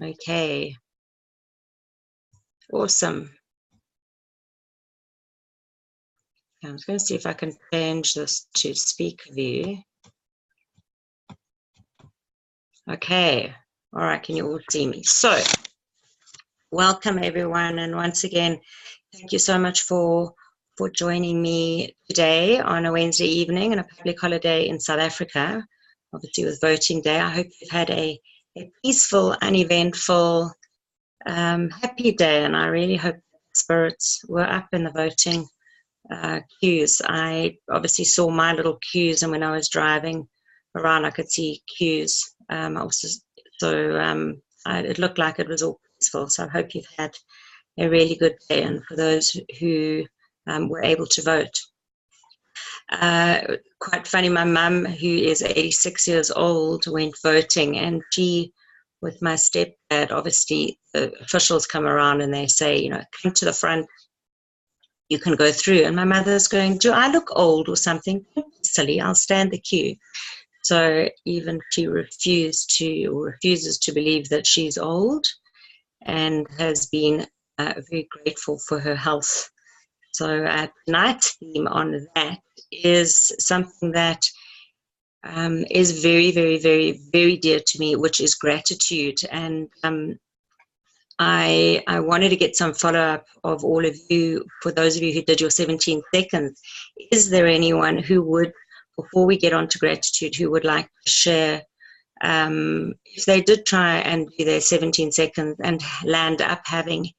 Okay. Awesome. I'm just going to see if I can change this to speaker view. Okay. All right. Can you all see me? So, welcome everyone. And once again, thank you so much for joining me today on a Wednesday evening and a public holiday in South Africa, obviously with voting day. I hope you've had a peaceful, uneventful, happy day. And I really hope spirits were up in the voting queues. I obviously saw my little queues, and when I was driving around, I could see queues. It looked like it was all peaceful. So I hope you've had a really good day. And for those who were able to vote, quite funny. My mum, who is 86 years old, went voting, and she, with my stepdad, obviously the officials come around and they say, come to the front. You can go through. And my mother's going, do I look old or something? Don't be silly, I'll stand the queue. So even she refuses to believe that she's old, and has been very grateful for her health. So tonight's theme on that is something that is very, very, very, very dear to me, which is gratitude. And I wanted to get some follow-up of all of you, for those of you who did your 17 seconds. Is there anyone who would, before we get on to gratitude, who would like to share, if they did try and do their 17 seconds and land up having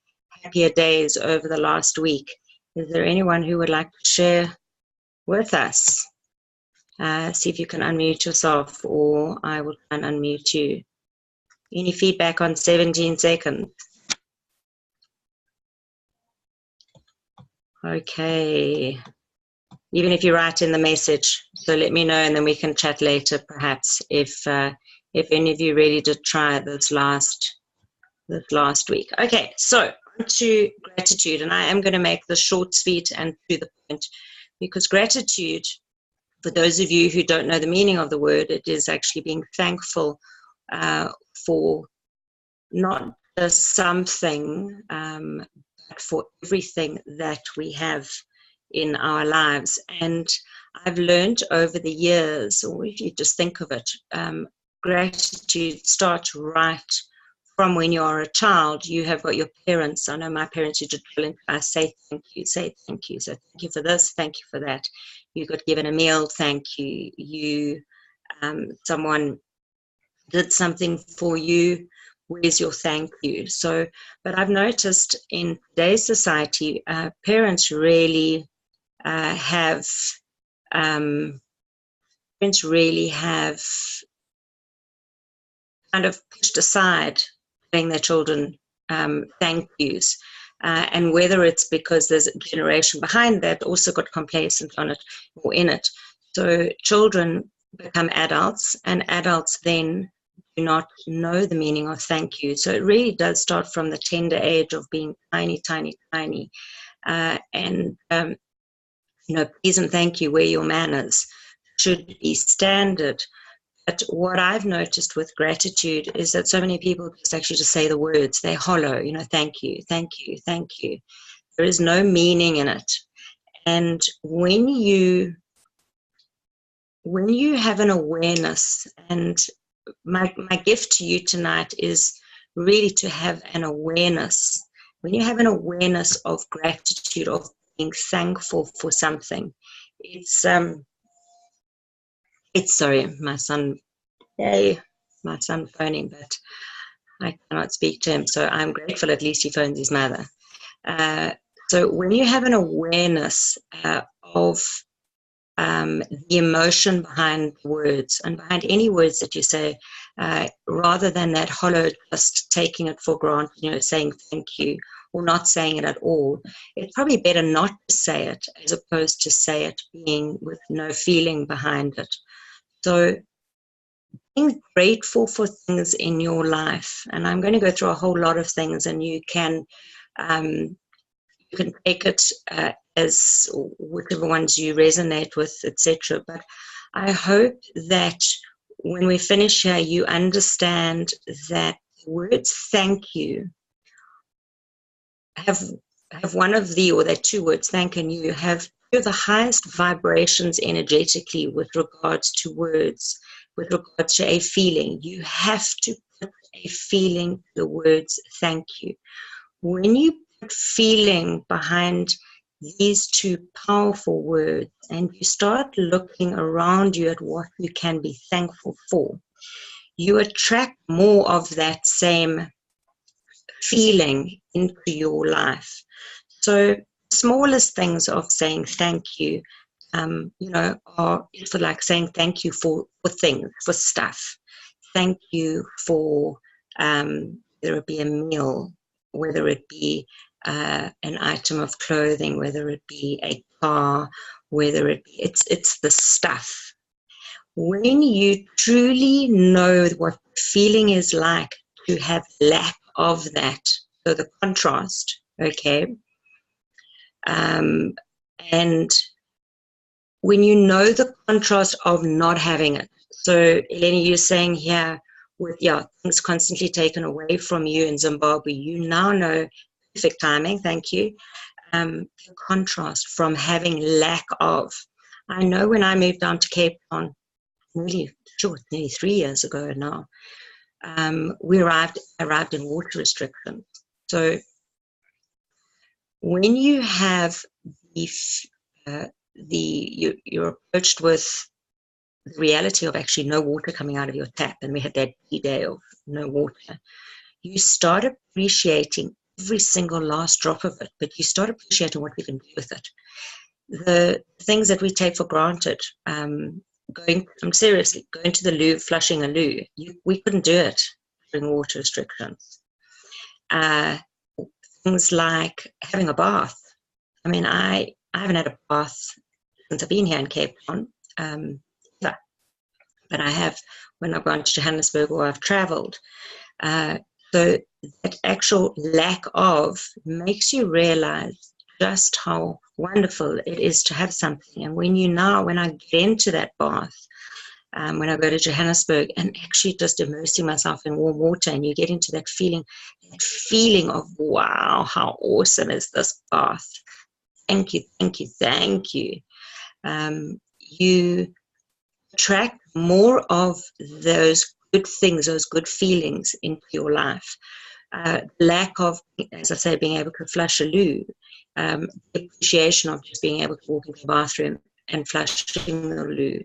happier days over the last week? Is there anyone who would like to share with us? See if you can unmute yourself, or I will try and unmute you. Any feedback on 17 seconds? Okay. Even if you write in the message, so let me know, and then we can chat later, perhaps, if any of you really did try this last week. Okay, so on to gratitude, and I am going to make this short, sweet, and to the point, because gratitude, for those of you who don't know the meaning of the word, it is actually being thankful for not just something, but for everything that we have in our lives. And I've learned over the years, or if you just think of it, gratitude starts right from when you are a child. You have got your parents. I know my parents used to drill into us, say thank you. So thank you for this, thank you for that. You got given a meal, thank you. Someone did something for you, where's your thank you? So, but I've noticed in today's society, parents really have kind of pushed aside giving their children thank yous. And whether it's because there's a generation behind that also got complacent on it or in it. So children become adults, and adults then do not know the meaning of thank you. So it really does start from the tender age of being tiny, tiny, tiny. Please and thank you, where your manners should be standard. But what I've noticed with gratitude is that so many people just actually just say the words. They hollow, thank you, thank you, thank you. There is no meaning in it. And when you have an awareness, and my gift to you tonight is really to have an awareness. When you have an awareness of gratitude, of being thankful for something, it's sorry, my son phoning, but I cannot speak to him, so I'm grateful at least he phones his mother. So when you have an awareness of the emotion behind words, and behind any words that you say, rather than that hollow, just taking it for granted, saying thank you, or not saying it at all, it's probably better not to say it, as opposed to say it being with no feeling behind it. So being grateful for things in your life, and I'm going to go through a whole lot of things, and you can take it as whichever ones you resonate with, etc. But I hope that when we finish here, you understand that words thank you have one of the, or that two words, thank and you, have two of the highest vibrations energetically with regards to words, with regards to a feeling. You have to put a feeling to the words thank you. When you put feeling behind these two powerful words and you start looking around you at what you can be thankful for, you attract more of that same feeling into your life. So smallest things of saying thank you, are for like saying thank you for things, for stuff. Thank you for whether it be a meal, whether it be an item of clothing, whether it be a car, whether it be, it's the stuff. When you truly know what feeling is like to have lack of that, so the contrast, okay, and when you know the contrast of not having it. So Eleni, you're saying here with things constantly taken away from you in Zimbabwe, you now know, perfect timing, thank you, the contrast from having lack of. I know when I moved down to Cape Town, nearly 3 years ago now, we arrived in water restrictions. So when you have you're approached with the reality of actually no water coming out of your tap, and we had that day of no water, you start appreciating every single last drop of it, but you start appreciating what you can do with it. The things that we take for granted, going to the loo, flushing a loo, we couldn't do it during water restrictions. Things like having a bath. I mean, I haven't had a bath since I've been here in Cape Town, but I have when I've gone to Johannesburg or I've traveled. So that actual lack of makes you realize just how wonderful it is to have something. And when I get into that bath, when I go to Johannesburg and actually just immersing myself in warm water, and you get into that feeling of, wow, how awesome is this bath? Thank you, thank you, thank you. You attract more of those good things, those good feelings into your life. Lack of, as I say, being able to flush a loo, the appreciation of just being able to walk into the bathroom and flushing the loo.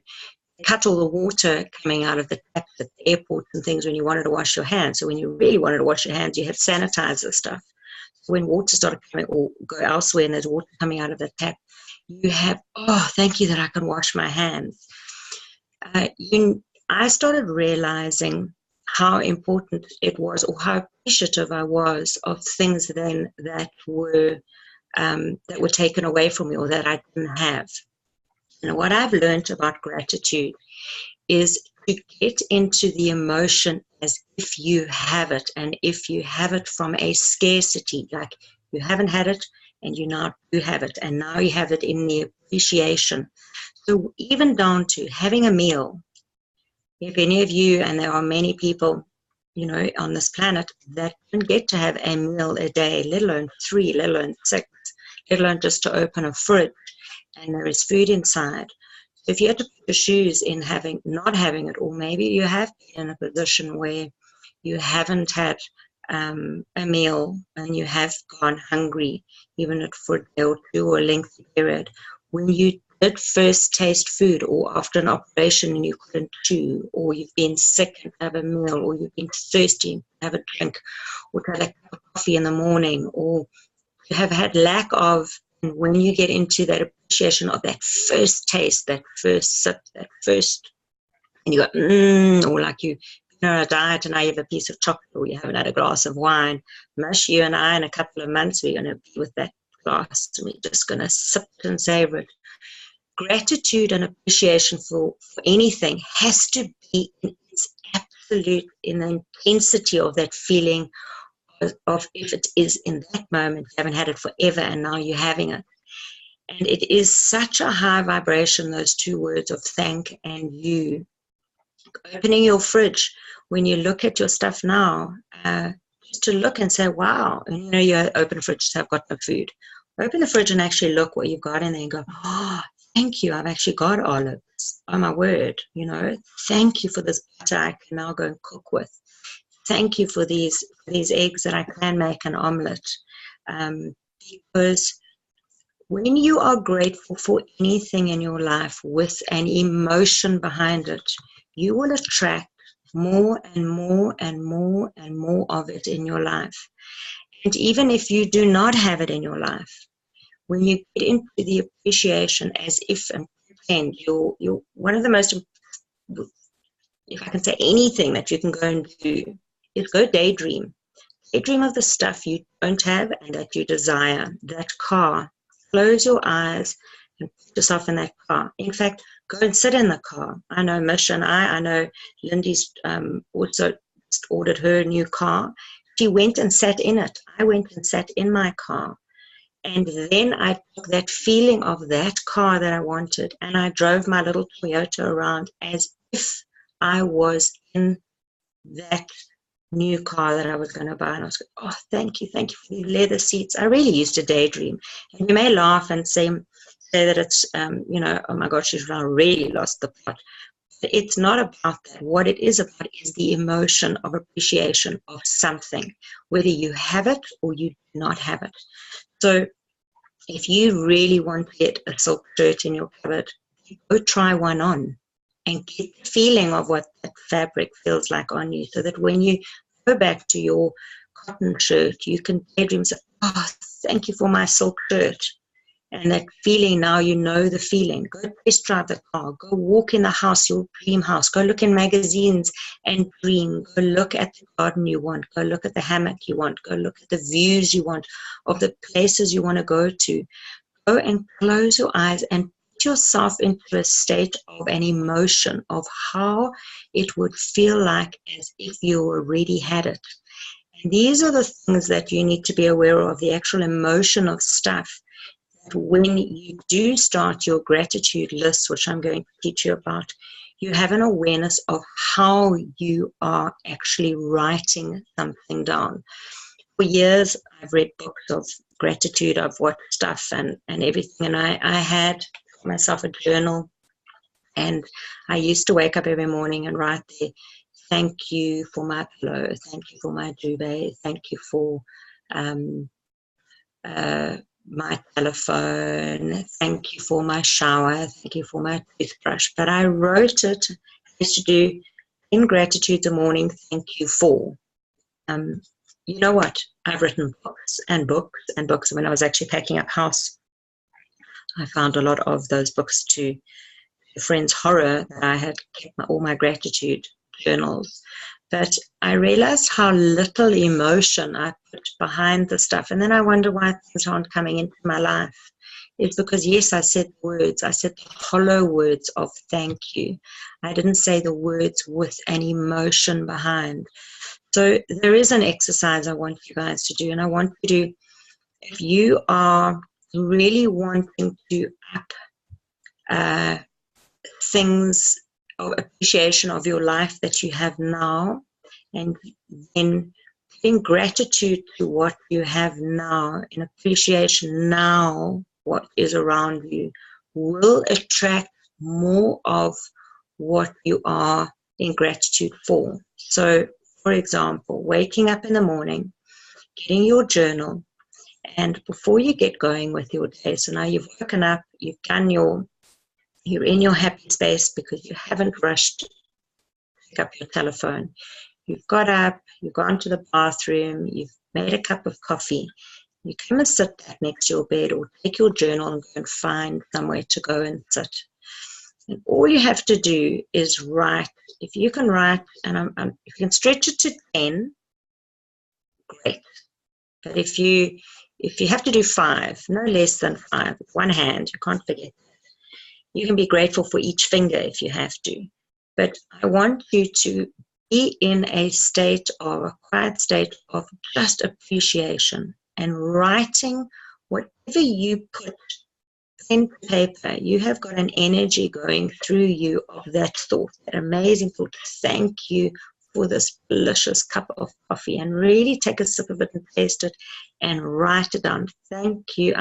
Cut all the water coming out of the taps at the airports and things when you wanted to wash your hands. So when you really wanted to wash your hands, you had sanitizer stuff. So when water started coming or go elsewhere and there's water coming out of the tap, you have, oh, thank you that I can wash my hands. I started realizing how important it was, or how appreciative I was of things then that were taken away from me or that I didn't have. And what I've learned about gratitude is to get into the emotion as if you have it, and if you have it from a scarcity, like you haven't had it and you now do have it, and now you have it in the appreciation. So even down to having a meal. If any of you, and there are many people, on this planet that don't get to have a meal a day, let alone 3, let alone 6, let alone just to open a fridge and there is food inside. So if you had to put your shoes in not having it, or maybe you have been in a position where you haven't had a meal and you have gone hungry, even for a day or 2 or a lengthy period, when you did first taste food, or after an operation and you couldn't chew, or you've been sick and have a meal, or you've been thirsty and have a drink, or have a cup of coffee in the morning, or you have had lack of, and when you get into that appreciation of that first taste, that first sip, that first, and you go, or like you're on a diet and now you have a piece of chocolate, or you haven't had a glass of wine, Mush, you and I in a couple of months, we're going to be with that glass and we're just going to sip and savor it. Gratitude and appreciation for anything has to be in its absolute, in the intensity of that feeling of if it is in that moment, you haven't had it forever and now you're having it. And it is such a high vibration, those two words of thank and you. Opening your fridge when you look at your stuff now, just to look and say, wow, and you know, you open the fridge, so I've got no food. Open the fridge and actually look what you've got in there and go, oh, thank you, I've actually got olives. Oh my word, you know, thank you for this butter I can now go and cook with. Thank you for these eggs that I can make an omelette. Because when you are grateful for anything in your life with an emotion behind it, you will attract more and more and more and more of it in your life. And even if you do not have it in your life, when you get into the appreciation as if and pretend you're one of the most, if I can say anything that you can go and do, is go daydream. Daydream of the stuff you don't have and that you desire. That car. Close your eyes and put yourself in that car. In fact, go and sit in the car. I know Mish and I know Lindy's also ordered her new car. She went and sat in it. I went and sat in my car. And then I took that feeling of that car that I wanted and I drove my little Toyota around as if I was in that new car that I was going to buy. And I was like, oh, thank you for the leather seats. I really used to daydream. And you may laugh and say that it's, you know, oh my God, she's really lost the plot. But it's not about that. What it is about is the emotion of appreciation of something, whether you have it or you do not have it. So if you really want to get a silk shirt in your cupboard, go try one on and get the feeling of what that fabric feels like on you, so that when you go back to your cotton shirt, you can daydream, say, oh, thank you for my silk shirt. And that feeling, now you know the feeling. Go test drive the car. Go walk in the house, your dream house. Go look in magazines and dream. Go look at the garden you want. Go look at the hammock you want. Go look at the views you want of the places you want to go to. Go and close your eyes and put yourself into a state of an emotion of how it would feel like as if you already had it. And these are the things that you need to be aware of, the actual emotion of stuff. When you do start your gratitude list, which I'm going to teach you about, you have an awareness of how you are actually writing something down. For years, I've read books of gratitude, of what stuff and everything, and I had myself a journal, and I used to wake up every morning and write there, thank you for my pillow, thank you for my duvet, thank you for my telephone, thank you for my shower, thank you for my toothbrush. But I wrote it, I used to do in gratitude the morning, thank you for. You know what? I've written books and books and books. When I was actually packing up house, I found a lot of those books to a friend's horror that I had kept all my gratitude journals. But I realized how little emotion I put behind the stuff. And then I wonder why things aren't coming into my life. It's because, yes, I said words. I said the hollow words of thank you. I didn't say the words with an emotion behind. So there is an exercise I want you guys to do. And I want you to, if you are really wanting to up things of appreciation of your life that you have now, and then in gratitude to what you have now, in appreciation now, what is around you, will attract more of what you are in gratitude for. So, for example, waking up in the morning, getting your journal, and before you get going with your day, so now you've woken up, you've done you're in your happy space because you haven't rushed to pick up your telephone. You've got up, you've gone to the bathroom, you've made a cup of coffee. You come and sit back next to your bed or take your journal and go and find somewhere to go and sit. And all you have to do is write. If you can write, and if you can stretch it to 10, great. But if you have to do 5, no less than 5, with one hand, you can't forget. You can be grateful for each finger if you have to. But I want you to be in a quiet state of just appreciation and writing whatever you put pen to paper. You have got an energy going through you of that thought, that amazing thought. Thank you for this delicious cup of coffee, and really take a sip of it and taste it and write it down. Thank you.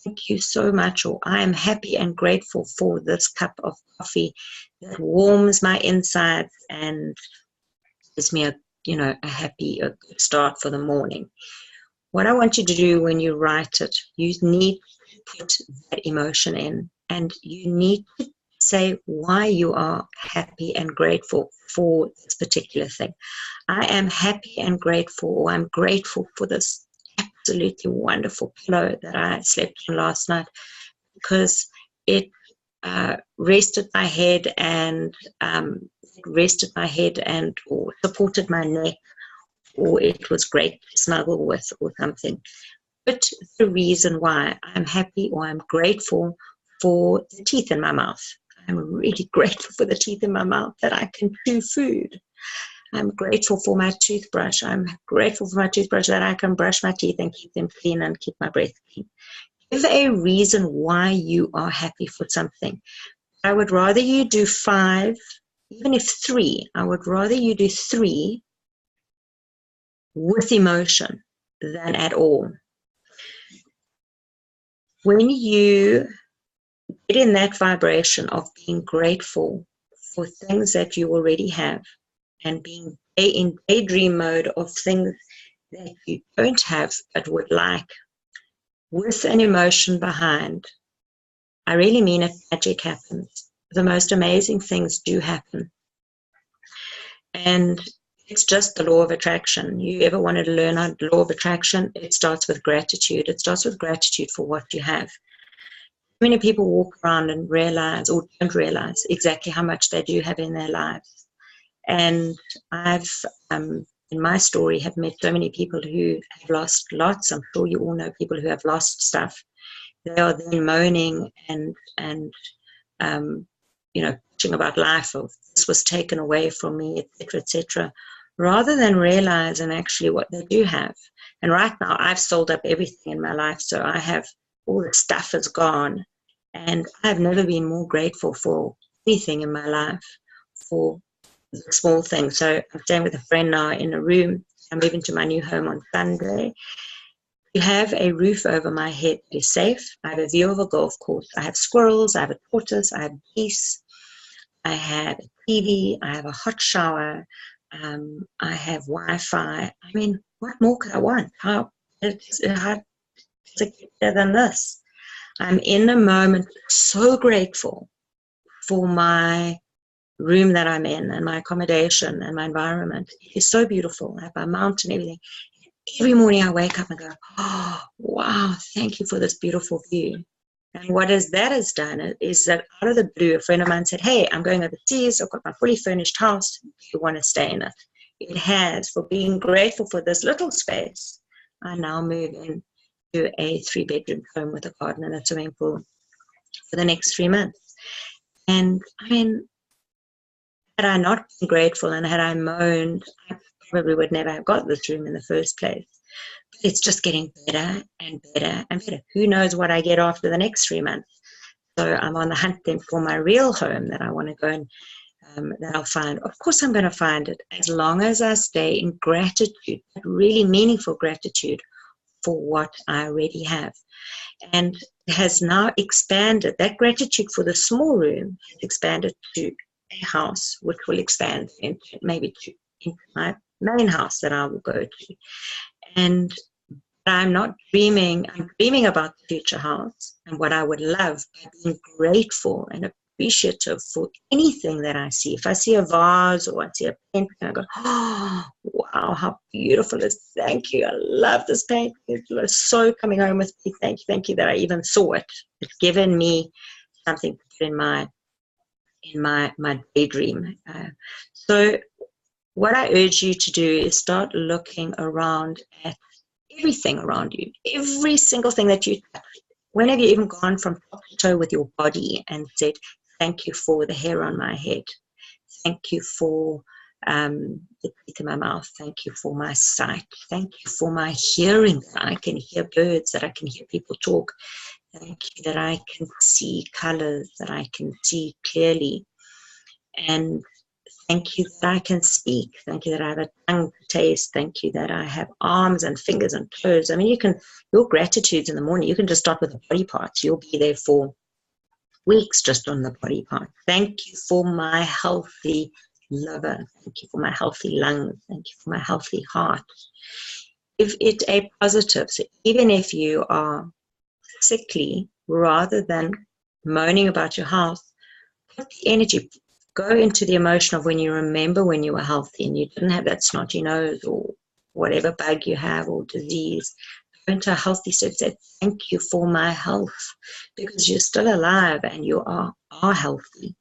Thank you so much, or I am happy and grateful for this cup of coffee that warms my insides and gives me a good start for the morning. What I want you to do when you write it, you need to put that emotion in, and you need to say why you are happy and grateful for this particular thing. I am happy and grateful, or I'm grateful for this absolutely wonderful pillow that I slept on last night, because it rested my head and or supported my neck, or it was great to snuggle with, or something. But the reason why I'm happy or I'm grateful for the teeth in my mouth. I'm really grateful for the teeth in my mouth, that I can chew food. I'm grateful for my toothbrush. I'm grateful for my toothbrush, that I can brush my teeth and keep them clean and keep my breath clean. Give a reason why you are happy for something. I would rather you do 5, even if 3. I would rather you do 3 with emotion than at all. When you get in that vibration of being grateful for things that you already have, and being in daydream mode of things that you don't have but would like, with an emotion behind, I really mean it, magic happens. The most amazing things do happen. And it's just the law of attraction. You ever wanted to learn the law of attraction? It starts with gratitude. It starts with gratitude for what you have. Many people walk around and realize, or don't realize, exactly how much they do have in their lives. And I've, in my story, have met so many people who have lost lots. I'm sure you all know people who have lost stuff. They are then moaning and bitching about life, of this was taken away from me, etc., rather than realizing actually what they do have. And right now, I've sold up everything in my life, so I have all the stuff is gone, and I've never been more grateful for anything in my life, for small things. So I'm staying with a friend now in a room. I'm moving to my new home on Sunday. You have a roof over my head that is safe. I have a view of a golf course. I have squirrels. I have a tortoise. I have geese. I have a TV. I have a hot shower. I have Wi-Fi. I mean, what more could I want? How does it get better than this? I'm in a moment so grateful for my room that I'm in, and my accommodation and my environment. It is so beautiful. I have my mountain, everything. Every morning I wake up and go, oh, wow, thank you for this beautiful view. And what that has done is that out of the blue, a friend of mine said, hey, I'm going overseas. I've got my fully furnished house. Do you want to stay in it? It has, for being grateful for this little space. I now move into a 3-bedroom home with a garden and a swimming pool for the next 3 months. And I mean, had I not been grateful and had I moaned, I probably would never have got this room in the first place. But it's just getting better and better and better. Who knows what I get after the next 3 months? So I'm on the hunt then for my real home that I want to go and that I'll find. Of course I'm going to find it, as long as I stay in gratitude, really meaningful gratitude for what I already have. And has now expanded. That gratitude for the small room has expanded to a house, which will expand into maybe into my main house that I will go to. And I'm not dreaming, I'm dreaming about the future house and what I would love, by being grateful and appreciative for anything that I see. If I see a vase or I see a painting, I go, oh, wow, how beautiful it is. Thank you. I love this painting. It was so coming home with me. Thank you that I even saw it. It's given me something to put in my daydream. So what I urge you to do is start looking around at everything around you, every single thing that you touch. When have you even gone from top to toe with your body and said, thank you for the hair on my head. Thank you for the teeth in my mouth. Thank you for my sight. Thank you for my hearing. I can hear birds, that I can hear people talk. Thank you that I can see colors, that I can see clearly. And Thank you that I can speak. Thank you that I have a tongue to taste. Thank you that I have arms and fingers and toes. I mean, your gratitudes in the morning, you can just start with the body parts. You'll be there for weeks just on the body part. Thank you for my healthy liver. Thank you for my healthy lungs. Thank you for my healthy heart. Give it a positive. So even if you are sickly, rather than moaning about your health, put the energy, go into the emotion of when you remember when you were healthy and you didn't have that snotty nose or whatever bug you have or disease. Go into a healthy state. Say, thank you for my health, because you're still alive and you are healthy.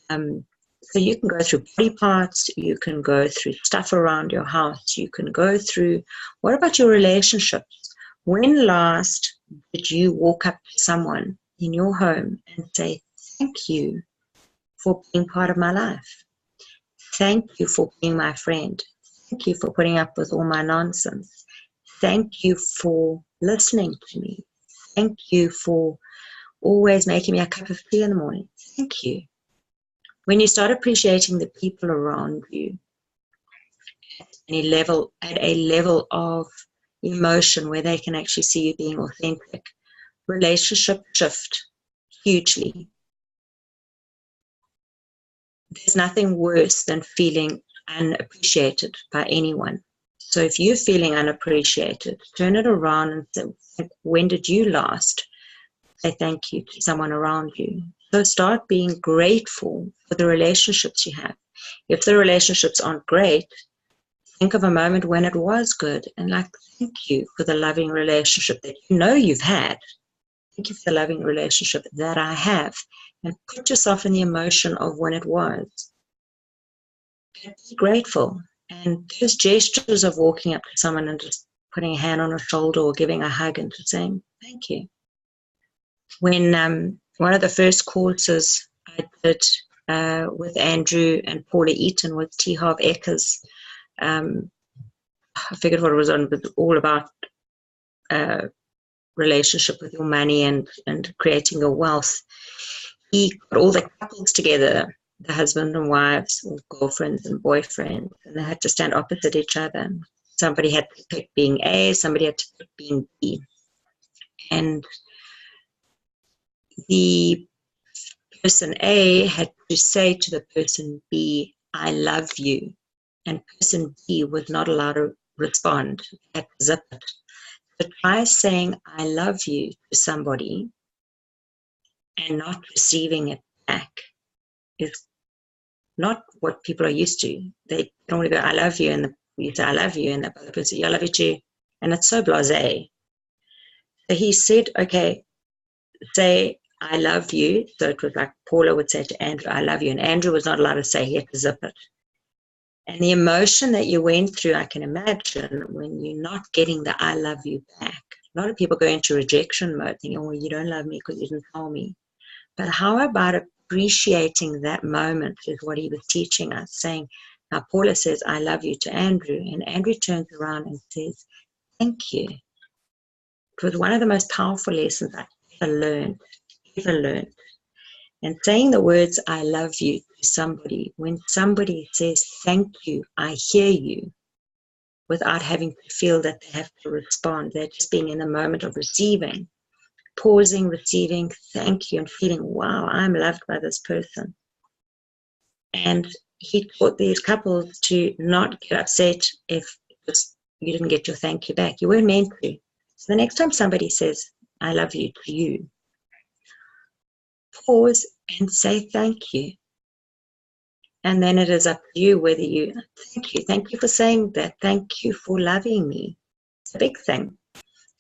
So you can go through body parts, you can go through stuff around your house, you can go through, what about your relationships? When last did you walk up to someone in your home and say, thank you for being part of my life? Thank you for being my friend. Thank you for putting up with all my nonsense. Thank you for listening to me. Thank you for always making me a cup of tea in the morning. Thank you. When you start appreciating the people around you at a level of emotion where they can actually see you being authentic, relationships shift hugely. There's nothing worse than feeling unappreciated by anyone. So if you're feeling unappreciated, turn it around and say, when did you last say thank you to someone around you? So start being grateful for the relationships you have. If the relationships aren't great, think of a moment when it was good and thank you for the loving relationship that you know you've had. Thank you for the loving relationship that I have. And put yourself in the emotion of when it was. And be grateful. And those gestures of walking up to someone and just putting a hand on a shoulder or giving a hug and just saying thank you. When one of the first courses I did with Andrew and Paula Eaton with T. Harv Ekers, I figured what it was on, but all about relationship with your money and creating your wealth. He got all the couples together, the husband and wives, or girlfriends and boyfriends, and they had to stand opposite each other. Somebody had to pick being A, somebody had to pick being B. And the person A had to say to the person B, I love you. And person B was not allowed to respond. They had to zip it. So try saying I love you to somebody and not receiving it back is not what people are used to. They normally go, I love you, and you say, I love you, and the other person, yeah, I love you too. And it's so blasé. So he said, okay, say, I love you. So it was like Paula would say to Andrew, I love you. And Andrew was not allowed to say, he had to zip it. And the emotion that you went through, I can imagine, when you're not getting the I love you back. A lot of people go into rejection mode, thinking, oh, you don't love me because you didn't tell me. But how about appreciating that moment is what he was teaching us, saying, now Paula says, I love you to Andrew. And Andrew turns around and says, thank you. It was one of the most powerful lessons I ever learned. And saying the words, I love you to somebody, when somebody says, thank you, I hear you, without having to feel that they have to respond. They're just being in the moment of receiving, pausing, receiving, thank you, and feeling, wow, I'm loved by this person. And he taught these couples to not get upset if you didn't get your thank you back. You weren't meant to. So the next time somebody says, I love you to you, pause and say thank you. And then it is up to you whether you, thank you for saying that, thank you for loving me. It's a big thing.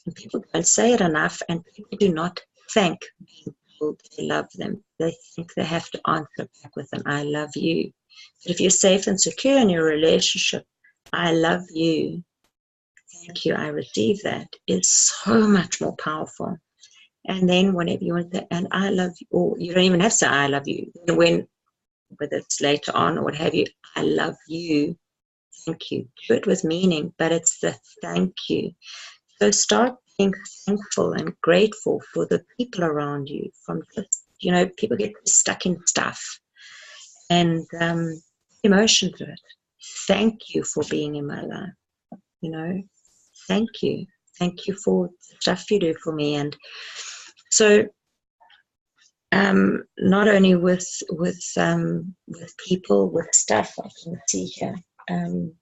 And people don't say it enough, and people do not thank people they love them. They think they have to answer back with an I love you. But if you're safe and secure in your relationship, I love you, thank you, I receive that, is so much more powerful. And then whenever you want that, and I love you, or you don't even have to say I love you, whether it's later on or what have you, I love you, thank you. Do it with meaning, but it's the thank you. So start being thankful and grateful for the people around you. From just, people get stuck in stuff. And emotion to it. Thank you for being in my life. You know, thank you. Thank you for the stuff you do for me. And so, not only with people, with stuff, I can see here. I'm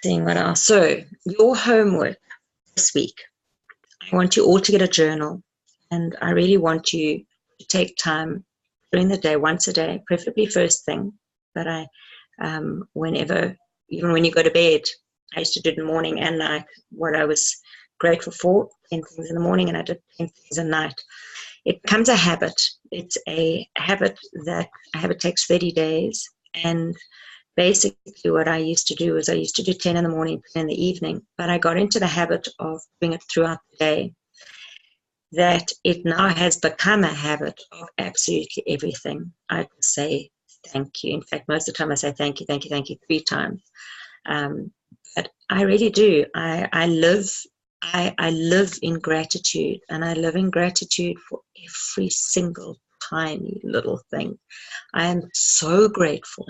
seeing what else. So, your homework this week, I want you all to get a journal, and I really want you to take time during the day, once a day, preferably first thing. But whenever, even when you go to bed, I used to do it in the morning and night, what I was grateful for, 10 things in the morning, and I did 10 things at night. It becomes a habit. It's a habit takes 30 days. And basically what I used to do is I used to do 10 in the morning, 10 in the evening, but I got into the habit of doing it throughout the day, that it now has become a habit of absolutely everything. I say thank you. In fact, most of the time I say thank you, thank you, thank you 3 times. But I really do. I live in gratitude, and I live in gratitude for every single tiny little thing. I am so grateful.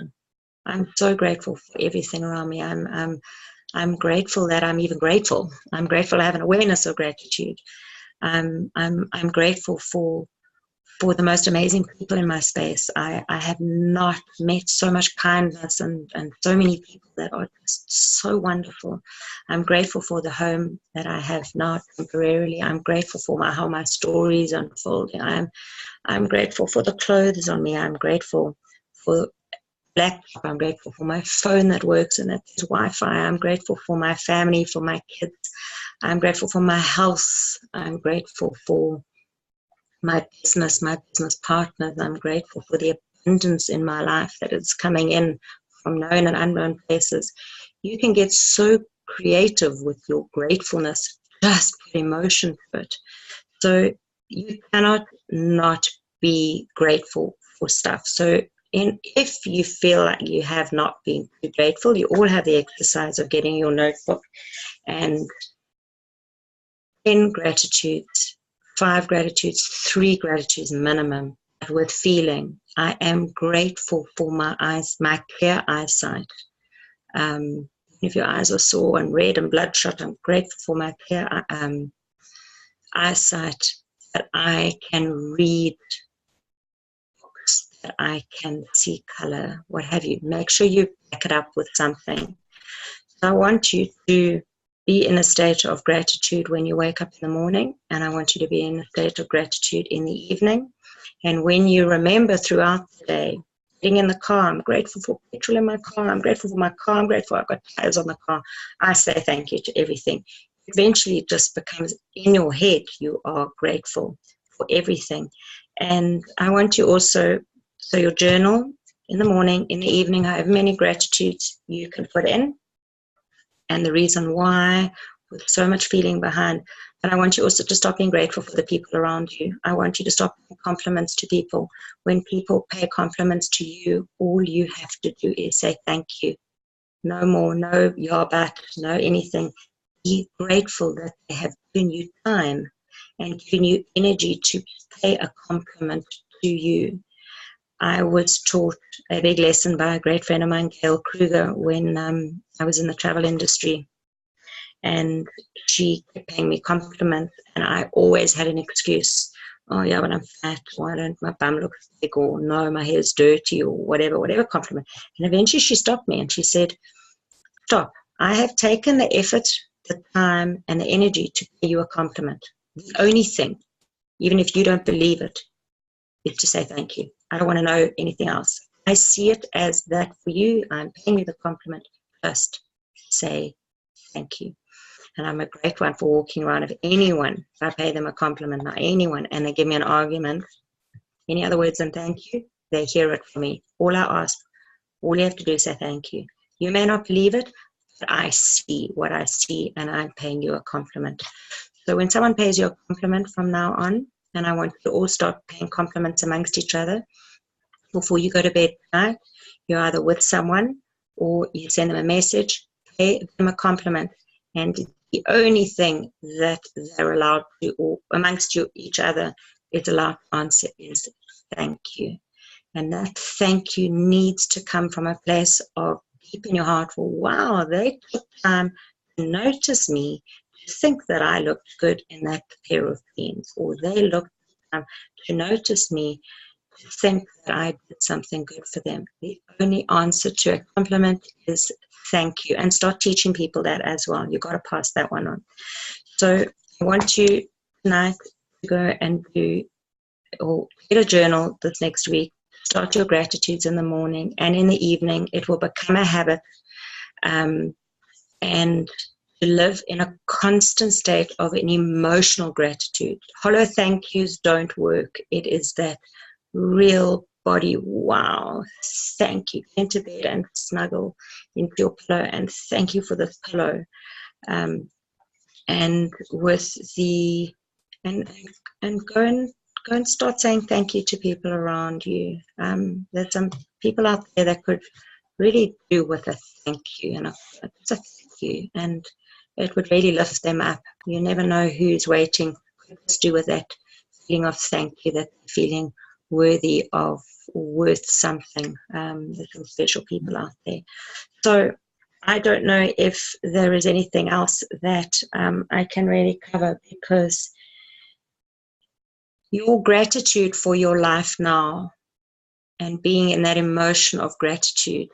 I'm so grateful for everything around me. I'm grateful that I'm even grateful. I'm grateful I have an awareness of gratitude. I'm grateful for the most amazing people in my space. I have not met so much kindness and so many people that are just so wonderful. I'm grateful for the home that I have now temporarily. I'm grateful for how my stories unfold. I'm grateful for the clothes on me. I'm grateful for laptop. I'm grateful for my phone that works and that has Wi-Fi. I'm grateful for my family, for my kids. I'm grateful for my health. I'm grateful for my business partners. I'm grateful for the abundance in my life that is coming in from known and unknown places. You can get so creative with your gratefulness, just put emotion to it. So you cannot not be grateful for stuff. So if you feel like you have not been too grateful, you all have the exercise of getting your notebook and 10 gratitudes, 5 gratitudes, 3 gratitudes minimum, with feeling. I am grateful for my eyes, my clear eyesight. If your eyes are sore and red and bloodshot, I'm grateful for my clear eyesight, that I can read books, that I can see color, what have you. Make sure you back it up with something. So I want you to be in a state of gratitude when you wake up in the morning, and I want you to be in a state of gratitude in the evening. And when you remember throughout the day, getting in the car, I'm grateful for petrol in my car, I'm grateful for my car, I'm grateful I've got tires on the car. I say thank you to everything. Eventually it just becomes in your head, you are grateful for everything. And I want you also, so your journal in the morning, in the evening, however many gratitudes you can put in, and the reason why, with so much feeling behind. But I want you also to stop being grateful for the people around you. I want you to stop paying compliments to people. When people pay compliments to you, all you have to do is say thank you. No more, no yeah, but, no anything. Be grateful that they have given you time and given you energy to pay a compliment to you. I was taught a big lesson by a great friend of mine, Gail Kruger, when I was in the travel industry. And she kept paying me compliments, and I always had an excuse. Oh, yeah, but I'm fat. Why don't my bum look big? Or no, my hair's dirty, or whatever compliment. And eventually she stopped me and she said, stop. I have taken the effort, the time, and the energy to pay you a compliment. The only thing, even if you don't believe it, is to say thank you. I don't want to know anything else. I see it as that for you. I'm paying you the compliment. Just say thank you. And I'm a great one for walking around. If I pay them a compliment, not anyone, and they give me an argument, any other words than thank you, they hear it from me. All I ask, all you have to do is say thank you. You may not believe it, but I see what I see, and I'm paying you a compliment. So when someone pays you a compliment from now on, and I want you to all start paying compliments amongst each other, before you go to bed tonight, you're either with someone or you send them a message, pay them a compliment, and the only thing that they're allowed to, or amongst each other, is allowed to answer is thank you. And that thank you needs to come from a place of deep in your heart. Well, wow, they took time to notice me, to think that I looked good in that pair of jeans, or they looked to notice me, to think that I did something good for them. The only answer to a compliment is thank you, and start teaching people that as well. You've got to pass that one on. So I want you tonight to go and do, or get a journal this next week. Start your gratitudes in the morning, and in the evening it will become a habit, and to live in a constant state of an emotional gratitude. Hollow thank yous don't work. It is that real body, wow, thank you. Get into bed and snuggle into your pillow and thank you for this pillow. And with the, and go and start saying thank you to people around you. There's some people out there that could really do with a thank you, and it's a thank you, and it would really lift them up. You never know who's waiting. Just do with that feeling of thank you, that feeling worthy of, worth something. There's some special people out there. So I don't know if there is anything else that I can really cover, because your gratitude for your life now and being in that emotion of gratitude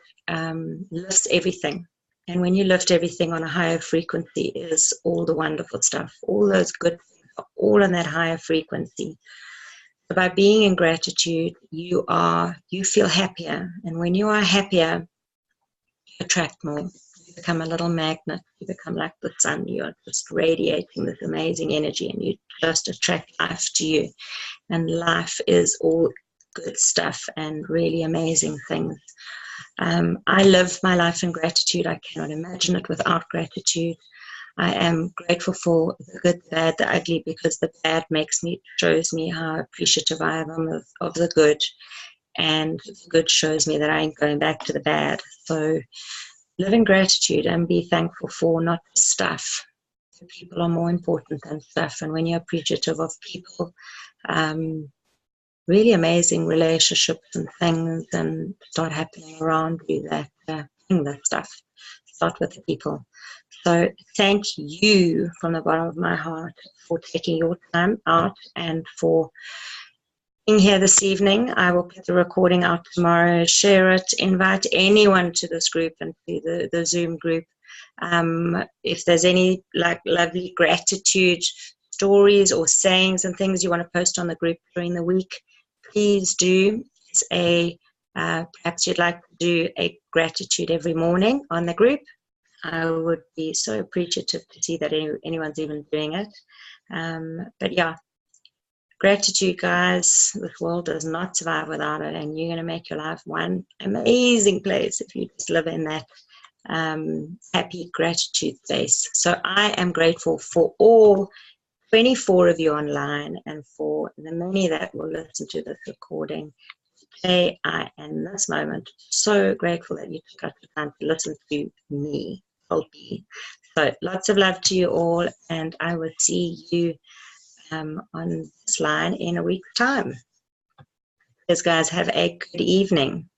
lifts everything. And when you lift everything on a higher frequency, is all the wonderful stuff. All those good things are all in that higher frequency. By being in gratitude, you feel happier. And when you are happier, you attract more. You become a little magnet. You become like the sun. You are just radiating this amazing energy, and you just attract life to you. And life is all good stuff and really amazing things. I live my life in gratitude. I cannot imagine it without gratitude. I am grateful for the good, the bad, the ugly, because the bad shows me how appreciative I am of the good, and the good shows me that I ain't going back to the bad. So live in gratitude and be thankful for not stuff. People are more important than stuff, and when you're appreciative of people, really amazing relationships and things and start happening around you that bring that stuff. Start with the people. So thank you from the bottom of my heart for taking your time out and for being here this evening. I will put the recording out tomorrow, share it, invite anyone to this group and to the Zoom group. If there's any lovely gratitude stories or sayings and things you want to post on the group during the week, please do. It's perhaps you'd like to do a gratitude every morning on the group. I would be so appreciative to see that anyone's even doing it. But yeah, gratitude, guys. This world does not survive without it, and you're going to make your life one amazing place if you just live in that happy gratitude space. So I am grateful for all 24 of you online, and for the many that will listen to this recording. Today, I am in this moment so grateful that you took out the time to listen to me. So lots of love to you all, and I will see you on this line in a week's time. Yes, guys, have a good evening.